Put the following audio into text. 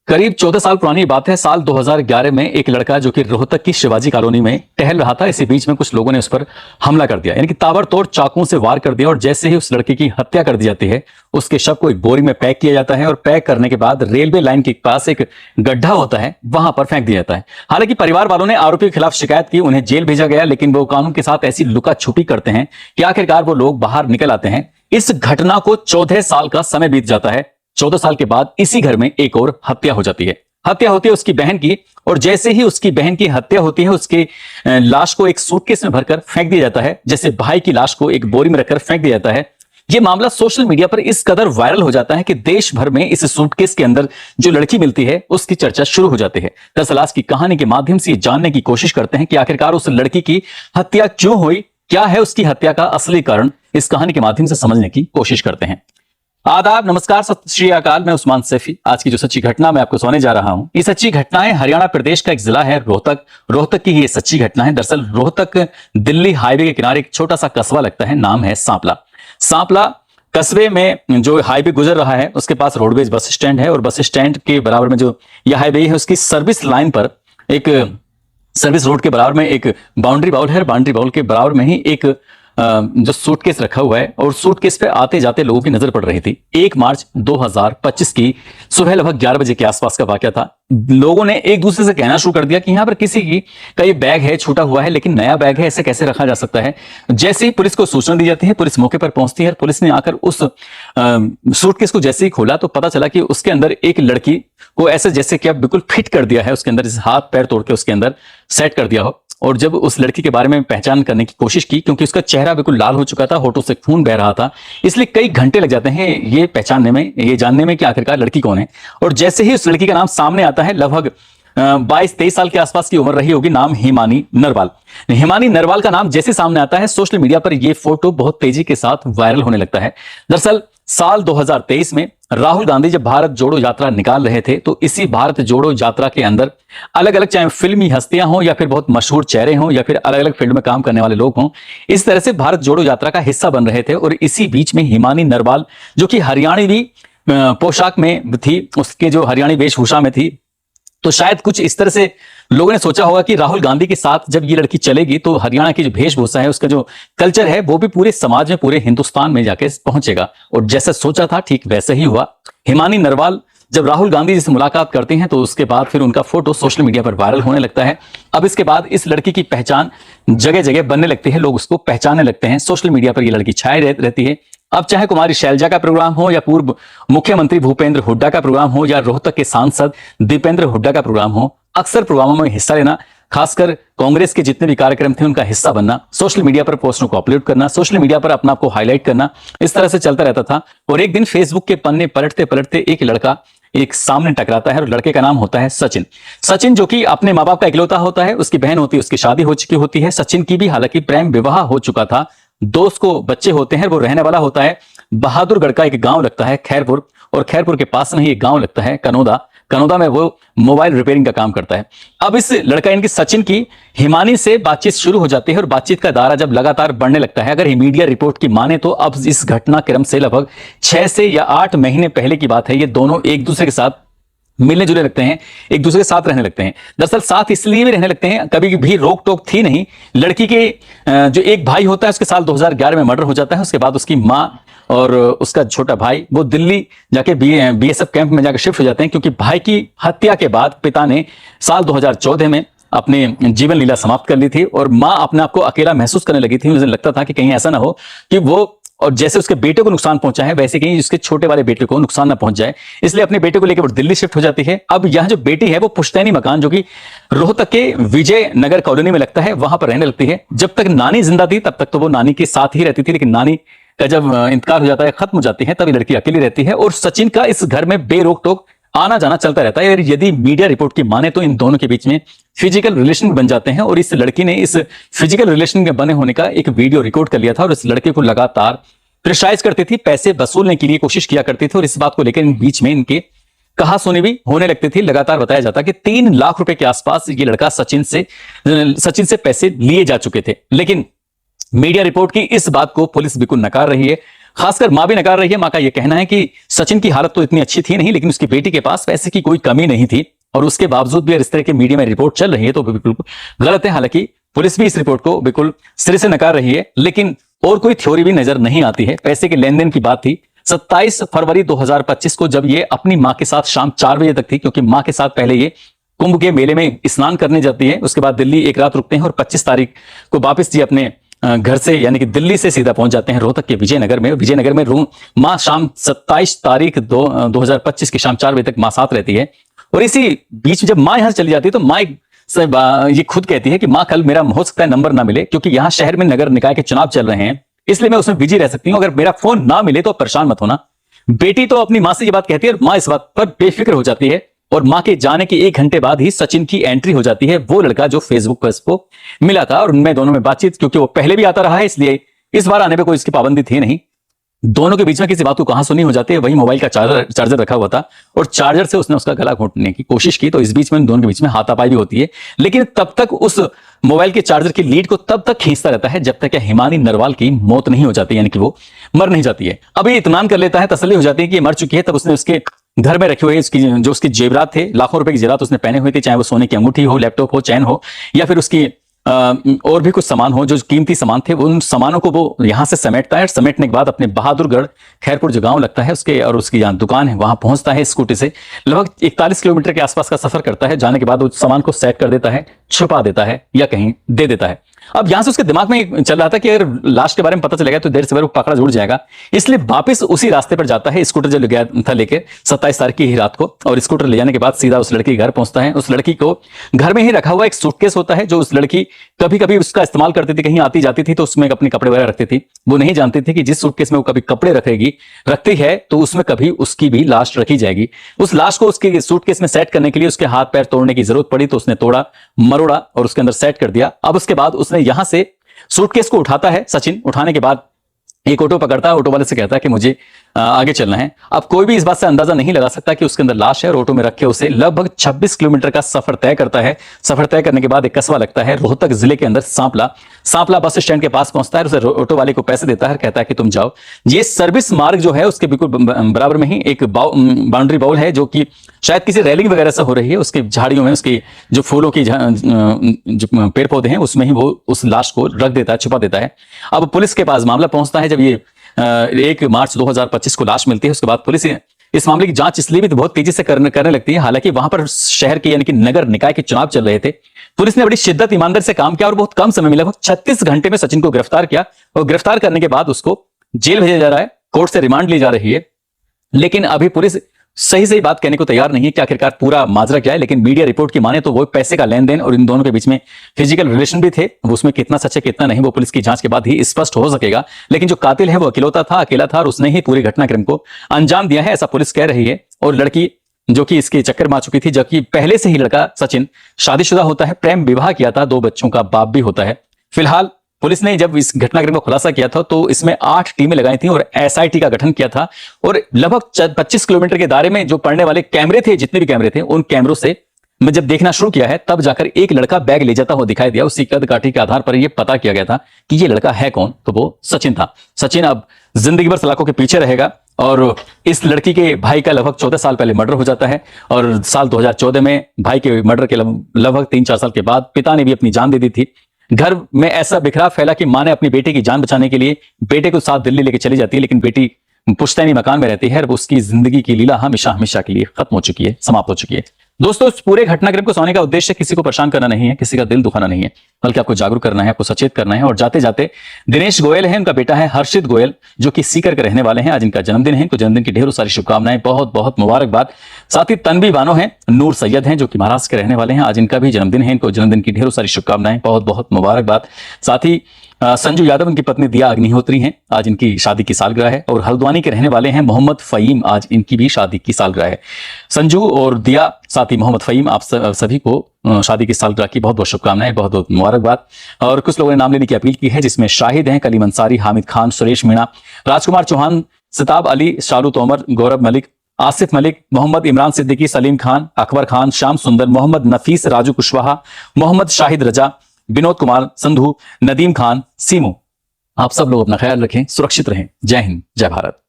करीब 14 साल पुरानी बात है। साल 2011 में एक लड़का जो कि रोहतक की शिवाजी कॉलोनी में टहल रहा था, इसी बीच में कुछ लोगों ने उस पर हमला कर दिया, यानी कि ताबड़तोड़ चाकुओं से वार कर दिया। और जैसे ही उस लड़के की हत्या कर दी जाती है, उसके शव को एक बोरी में पैक किया जाता है और पैक करने के बाद रेलवे लाइन के पास एक गड्ढा होता है, वहां पर फेंक दिया जाता है। हालांकि परिवार वालों ने आरोपी के खिलाफ शिकायत की, उन्हें जेल भेजा गया, लेकिन वो कानून के साथ ऐसी लुका छुपी करते हैं कि आखिरकार वो लोग बाहर निकल आते हैं। इस घटना को 14 साल का समय बीत जाता है। 14 साल के बाद इसी घर में एक और हत्या हो जाती है। हत्या होती है उसकी बहन की, और जैसे ही उसकी बहन की हत्या होती है, उसके लाश को एक सूटकेस में भरकर फेंक दिया जाता है, जैसे भाई की लाश को एक बोरी में रखकर फेंक दिया जाता है। यह मामला सोशल मीडिया पर इस कदर वायरल हो जाता है कि देश भर में इस सूटकेस के अंदर जो लड़की मिलती है उसकी चर्चा शुरू हो जाती है। दरअसल आज की कहानी के माध्यम से जानने की कोशिश करते हैं कि आखिरकार उस लड़की की हत्या क्यों हुई, क्या है उसकी हत्या का असली कारण। इस कहानी के माध्यम से समझने की कोशिश करते हैं। आदाब, नमस्कार, सत श्री अकाल। मैं उस्मान सैफी। आज की जो सच्ची घटना मैं आपको सुनाने जा रहा हूं, ये सच्ची घटना है हरियाणा प्रदेश का एक जिला है रोहतक। रोहतक की ये सच्ची घटना है। दरअसल रोहतक दिल्ली हाईवे के किनारे एक छोटा सा कस्बा लगता है, नाम है सांपला। सांपला कस्बे में जो हाईवे गुजर रहा है उसके पास रोडवेज बस स्टैंड है, और बस स्टैंड के बराबर में जो यह हाईवे है उसकी सर्विस लाइन पर एक सर्विस रोड के बराबर में एक बाउंड्री बाउल है। बाउंड्री बाउल के बराबर में ही एक जो सूटकेस रखा हुआ है, और सूटकेस पे आते जाते लोगों की नजर पड़ रही थी। 1 मार्च 2025 की सुबह लगभग 11 बजे के आसपास का वाकया था। लोगों ने एक दूसरे से कहना शुरू कर दिया कि यहां पर किसी की का ये बैग है, छूटा हुआ है, लेकिन नया बैग है, ऐसे कैसे रखा जा सकता है। जैसे ही पुलिस को सूचना दी जाती है, पुलिस मौके पर पहुंचती है, और पुलिस ने आकर उस सूटकेस को जैसे ही खोला तो पता चला कि उसके अंदर एक लड़की को ऐसे जैसे कि अब बिल्कुल फिट कर दिया है, उसके अंदर हाथ पैर तोड़ के उसके अंदर सेट कर दिया हो। और जब उस लड़की के बारे में पहचान करने की कोशिश की, क्योंकि उसका चेहरा बिल्कुल लाल हो चुका था, होठों से खून बह रहा था, इसलिए कई घंटे लग जाते हैं ये पहचानने में, ये जानने में कि आखिरकार लड़की कौन है। और जैसे ही उस लड़की का नाम सामने आता है, लगभग 22-23 साल के आसपास की उम्र रही होगी, नाम हिमानी नरवाल। हिमानी नरवाल का नाम जैसे सामने आता है, सोशल मीडिया पर यह फोटो बहुत तेजी के साथ वायरल होने लगता है। दरअसल साल 2023 में राहुल गांधी जब भारत जोड़ो यात्रा निकाल रहे थे, तो इसी भारत जोड़ो यात्रा के अंदर अलग अलग, चाहे फिल्मी हस्तियां हों या फिर बहुत मशहूर चेहरे हों या फिर अलग अलग फील्ड में काम करने वाले लोग हों, इस तरह से भारत जोड़ो यात्रा का हिस्सा बन रहे थे। और इसी बीच में हिमानी नरवाल जो कि हरियाणवी पोशाक में थी, उसके जो हरियाणी वेशभूषा में थी, तो शायद कुछ इस तरह से लोगों ने सोचा होगा कि राहुल गांधी के साथ जब ये लड़की चलेगी तो हरियाणा की जो वेशभूषा है, उसका जो कल्चर है, वो भी पूरे समाज में, पूरे हिंदुस्तान में जाके पहुंचेगा। और जैसा सोचा था ठीक वैसा ही हुआ। हिमानी नरवाल जब राहुल गांधी जी से मुलाकात करते हैं तो उसके बाद फिर उनका फोटो सोशल मीडिया पर वायरल होने लगता है। अब इसके बाद इस लड़की की पहचान जगह जगह बनने लगती है, लोग उसको पहचानने लगते हैं। सोशल मीडिया पर यह लड़की छाई रहती है। अब चाहे कुमारी शैलजा का प्रोग्राम हो, या पूर्व मुख्यमंत्री भूपेंद्र हुड्डा का प्रोग्राम हो, या रोहतक के सांसद दीपेंद्र हुड्डा का प्रोग्राम हो, अक्सर प्रोग्रामों में हिस्सा लेना, खासकर कांग्रेस के जितने भी कार्यक्रम थे उनका हिस्सा बनना, सोशल मीडिया पर पोस्टों को अपलोड करना, सोशल मीडिया पर अपना आपको हाईलाइट करना, इस तरह से चलता रहता था। और एक दिन फेसबुक के पन्ने पलटते पलटते एक लड़का एक सामने टकराता है, और लड़के का नाम होता है सचिन। सचिन जो कि अपने माँ बाप का इकलौता होता है, उसकी बहन होती है, उसकी शादी हो चुकी होती है। सचिन की भी हालांकि प्रेम विवाह हो चुका था, दोस्त को बच्चे होते हैं। वो रहने वाला होता है बहादुरगढ़ का एक गांव लगता है खैरपुर, और खैरपुर के पास में ही एक गांव लगता है कनौदा। कनौदा में वो मोबाइल रिपेयरिंग का काम करता है। अब इस लड़का इनकी सचिन की हिमानी से बातचीत शुरू हो जाती है, और बातचीत का दायरा जब लगातार बढ़ने लगता है, अगर मीडिया रिपोर्ट की माने तो अब इस घटनाक्रम से लगभग 6 से या 8 महीने पहले की बात है। ये दोनों एक दूसरे के साथ मिलने जुलने लगते हैं, एक दूसरे के साथ रहने लगते हैं। दरअसल साथ इसलिए भी रहने लगते हैं, कभी भी रोक टोक थी नहीं। लड़की के जो एक भाई होता है उसके साल 2011 में मर्डर हो जाता है। उसके बाद उसकी माँ और उसका छोटा भाई वो दिल्ली जाके बीएसएफ कैंप में जाकर शिफ्ट हो जाते हैं, क्योंकि भाई की हत्या के बाद पिता ने साल 2014 में अपने जीवन लीला समाप्त कर ली थी, और माँ अपने आप को अकेला महसूस करने लगी थी। मुझे लगता था कि कहीं ऐसा ना हो कि वो, और जैसे उसके बेटे को नुकसान पहुंचा है वैसे कहीं उसके छोटे वाले बेटे को नुकसान ना पहुंच जाए, इसलिए अपने बेटे को लेकर वो दिल्ली शिफ्ट हो जाती है। अब यहाँ जो बेटी है वो पुश्तैनी मकान जो कि रोहतक के विजय नगर कॉलोनी में लगता है, वहां पर रहने लगती है। जब तक नानी जिंदा थी तब तक तो वो नानी के साथ ही रहती थी, लेकिन नानी का जब इंतकाल हो जाता है, खत्म हो जाती है, तब ये लड़की अकेली रहती है। और सचिन का इस घर में बेरोक टोक आना जाना चलता रहता है। यदि मीडिया रिपोर्ट की माने तो इन दोनों के बीच में फिजिकल रिलेशन बन जाते हैं, और इस लड़की ने इस फिजिकल रिलेशन के बने होने का एक वीडियो रिकॉर्ड कर लिया था, और इस लड़के को लगातार प्रेशराइज करती थी, पैसे वसूलने के लिए कोशिश किया करती थी। और इस बात को लेकर इन बीच में इनके कहा सुनी भी होने लगती थी। लगातार बताया जाता कि 3 लाख रुपए के आसपास ये लड़का सचिन से पैसे लिए जा चुके थे। लेकिन मीडिया रिपोर्ट की इस बात को पुलिस बिल्कुल नकार रही है। खासकर मां भी नकार रही है। मां का यह कहना है कि सचिन की हालत तो इतनी अच्छी थी नहीं, लेकिन उसकी बेटी के पास पैसे की कोई कमी नहीं थी और उसके बावजूद भी इस तरह के मीडिया में रिपोर्ट चल रही है तो बिल्कुल गलत है। हालांकि पुलिस भी इस रिपोर्ट को बिल्कुल सिरे से नकार रही है, लेकिन और कोई थ्योरी भी नजर नहीं आती है। पैसे के लेन देन की बात थी 27 फरवरी 2025 को, जब ये अपनी मां के साथ शाम 4 बजे तक थी, क्योंकि मां के साथ पहले ये कुंभ के मेले में स्नान करने जाती है, उसके बाद दिल्ली एक रात रुकते हैं और 25 तारीख को वापस जी अपने घर से यानी कि दिल्ली से सीधा पहुंच जाते हैं रोहतक के विजयनगर में। विजयनगर में मां शाम 27 तारीख 2025 की शाम 4 बजे तक मां साथ रहती है। और इसी बीच जब मां यहां चली जाती है तो मां ये खुद कहती है कि मां कल मेरा हो सकता है नंबर ना मिले, क्योंकि यहां शहर में नगर निकाय के चुनाव चल रहे हैं, इसलिए मैं उसमें बिजी रह सकती हूं, अगर मेरा फोन ना मिले तो परेशान मत होना। बेटी तो अपनी मां से ये बात कहती है और मां इस बात पर बेफिक्र हो जाती है। और मां के जाने के 1 घंटे बाद ही सचिन की एंट्री हो जाती है, वो लड़का जो फेसबुक पर इसको मिला था, और उनमें दोनों में बातचीत, क्योंकि वो पहले भी आता रहा है इसलिए इस बार आने पर कोई इसकी पाबंदी थी नहीं। दोनों के बीच में किसी बात को कहां सुनी हो जाती है, वही मोबाइल का चार्जर रखा हुआ था और चार्जर से उसने उसका गला घोंटने की कोशिश की, तो इस बीच में दोनों के बीच में हाथापाई भी होती है। लेकिन तब तक उस मोबाइल के चार्जर की लीड को तब तक खींचता रहता है जब तक कि हिमानी नरवाल की मौत नहीं हो जाती, यानी कि वो मर नहीं जाती है। अब ये इत्मीनान कर लेता है, तसल्ली हो जाती है कि ये मर चुकी है। तब उसने उसके घर में रखे हुए जो उसकी जेवरात थे, लाखों रुपए की जेवरात उसने पहने हुए थे, चाहे वो सोने की अंगूठी हो, लैपटॉप हो, चैन हो, या फिर उसकी और भी कुछ सामान हो, जो कीमती सामान थे, उन सामानों को वो यहां से समेटता है। समेटने के बाद अपने बहादुरगढ़ खैरपुर जो गांव लगता है उसके, और उसकी जहां दुकान है वहां पहुंचता है स्कूटी से। लगभग 41 किलोमीटर के आसपास का सफर करता है। जाने के बाद वो सामान को सेट कर देता है, छुपा देता है या कहीं दे देता है। अब यहां से उसके दिमाग में चल रहा था कि अगर लाश के बारे में पता चलेगा तो देर से देर वो पकड़ा जुड़ जाएगा, इसलिए वापस उसी रास्ते पर जाता है। स्कूटर जो ले गया था लेके 27 तारीख की रात को, और स्कूटर ले जाने के बाद सीधा उस लड़की के घर पहुंचता है। उस लड़की को घर में ही रखा हुआ एक सूटकेस होता है, जो उस लड़की कभी कभी उसका इस्तेमाल करती थी, कहीं आती जाती थी तो उसमें अपने कपड़े वगैरह रखती थी। वो नहीं जानती थी कि जिस सूटकेस में वो कभी कपड़े रखती है तो उसमें कभी उसकी भी लाश रखी जाएगी। उस लाश को उसके सूटकेस में सेट करने के लिए उसके हाथ पैर तोड़ने की जरूरत पड़ी, तो उसने तोड़ा मरोड़ा और उसके अंदर सेट कर दिया। अब उसके बाद उसने यहां से सूटकेस को उठाता है सचिन। उठाने के बाद एक ऑटो पकड़ता है, ऑटो वाले से कहता है कि मुझे आगे चलना है। अब कोई भी इस बात से अंदाजा नहीं लगा सकता कि उसके अंदर लाश है, और ऑटो में रखे उसे लगभग 26 किलोमीटर का सफर तय करता है। सफर तय करने के बाद एक कस्बा लगता है रोहतक जिले के अंदर, सांपला बस स्टैंड के पास पहुंचता है। उसे ऑटो वाले को पैसे देता है, कहता है कि तुम जाओ। ये सर्विस मार्ग जो है उसके बिल्कुल बराबर में ही एक बाउंड्री वॉल है, जो कि शायद किसी रैलिंग वगैरह से हो रही है। उसकी झाड़ियों में, उसकी जो फूलों की जो पेड़ पौधे हैं उसमें ही वो उस लाश को रख देता है, छुपा देता है। अब पुलिस के पास मामला पहुंचता है। जब ये 1 मार्च 2025 को लाश मिलती है, उसके बाद पुलिस इस मामले की जांच इसलिए भी बहुत तेजी से करने लगती है। हालांकि वहां पर शहर के यानी कि नगर निकाय के चुनाव चल रहे थे। पुलिस ने बड़ी शिद्दत ईमानदारी से काम किया और बहुत कम समय में, लगभग 36 घंटे में सचिन को गिरफ्तार किया, और गिरफ्तार करने के बाद उसको जेल भेजा जा रहा है, कोर्ट से रिमांड ली जा रही है। लेकिन अभी पुलिस सही बात कहने को तैयार नहीं है कि आखिरकार पूरा माजरा क्या है। लेकिन मीडिया रिपोर्ट की माने तो वो पैसे का लेन देन और इन दोनों के बीच में फिजिकल रिलेशन भी थे, उसमें कितना सच है कितना नहीं वो पुलिस की जांच के बाद ही स्पष्ट हो सकेगा। लेकिन जो कातिल है वो अकेला था और उसने ही पूरी घटनाक्रम को अंजाम दिया है, ऐसा पुलिस कह रही है। और लड़की जो कि इसके चक्कर में आ चुकी थी, जबकि पहले से ही लड़का सचिन शादीशुदा होता है, प्रेम विवाह किया था, 2 बच्चों का बाप भी होता है। फिलहाल पुलिस ने जब इस घटनाक्रम को खुलासा किया था तो इसमें 8 टीमें लगाई थी और एसआईटी का गठन किया था। और लगभग 25 किलोमीटर के दायरे में जो पड़ने वाले कैमरे थे, जितने भी कैमरे थे, उन कैमरों से मैं जब देखना शुरू किया है तब जाकर एक लड़का बैग ले जाता हुआ दिखाई दिया। उसी कद काठी के आधार पर यह पता किया गया था कि ये लड़का है कौन, तो वो सचिन था। सचिन अब जिंदगी भर सलाखों के पीछे रहेगा। और इस लड़की के भाई का लगभग 14 साल पहले मर्डर हो जाता है, और साल 2014 में भाई के मर्डर के लगभग 3-4 साल के बाद पिता ने भी अपनी जान दे दी थी। घर में ऐसा बिखराव फैला कि मां ने अपनी बेटे की जान बचाने के लिए बेटे को साथ दिल्ली लेके चली जाती है, लेकिन बेटी पुश्तैनी मकान में रहती है। उसकी जिंदगी की लीला हमेशा के लिए खत्म हो चुकी है, समाप्त हो चुकी है। दोस्तों, इस पूरे घटनाक्रम को सुनाने का उद्देश्य किसी को परेशान करना नहीं है, किसी का दिल दुखाना नहीं है, बल्कि आपको जागरूक करना है, आपको सचेत करना है। और जाते जाते दिनेश गोयल है, उनका बेटा है हर्षित गोयल, जो कि सीकर के रहने वाले हैं। आज इनका जन्मदिन है, इनको जन्मदिन की ढेरों सारी शुभकामनाएं, बहुत बहुत मुबारकबाद। साथ ही तनवी बानो है, नूर सैयद हैं, जो कि महाराष्ट्र के रहने वाले हैं। आज इनका भी जन्मदिन है, इनको जन्मदिन की ढेरों सारी शुभकामनाएं, बहुत बहुत मुबारकबाद। साथ ही संजू यादव, उनकी पत्नी दिया अग्निहोत्री हैं, आज इनकी शादी की सालगिरह है। और हल्द्वानी के रहने वाले हैं मोहम्मद फहीम, आज इनकी भी शादी की सालगिरह है। संजू और दिया, साथ ही मोहम्मद फहीम, आप सभी को शादी की सालगिरह की बहुत बहुत शुभकामनाएं, बहुत बहुत मुबारकबाद। और कुछ लोगों ने नाम लेने की अपील की है, जिसमें शाहिद हैं कलीम अंसारी, हामिद खान, सुरेश मीणा, राजकुमार चौहान, सिताब अली, शालू तोमर, गौरव मलिक, आसिफ मलिक, मोहम्मद इमरान सिद्दीकी, सलीम खान, अकबर खान, श्याम सुंदर, मोहम्मद नफीस, राजू कुशवाहा, मोहम्मद शाहिद रजा, विनोद कुमार संधू, नदीम खान, सीमू। आप सब लोग अपना ख्याल रखें, सुरक्षित रहें। जय हिंद, जय भारत।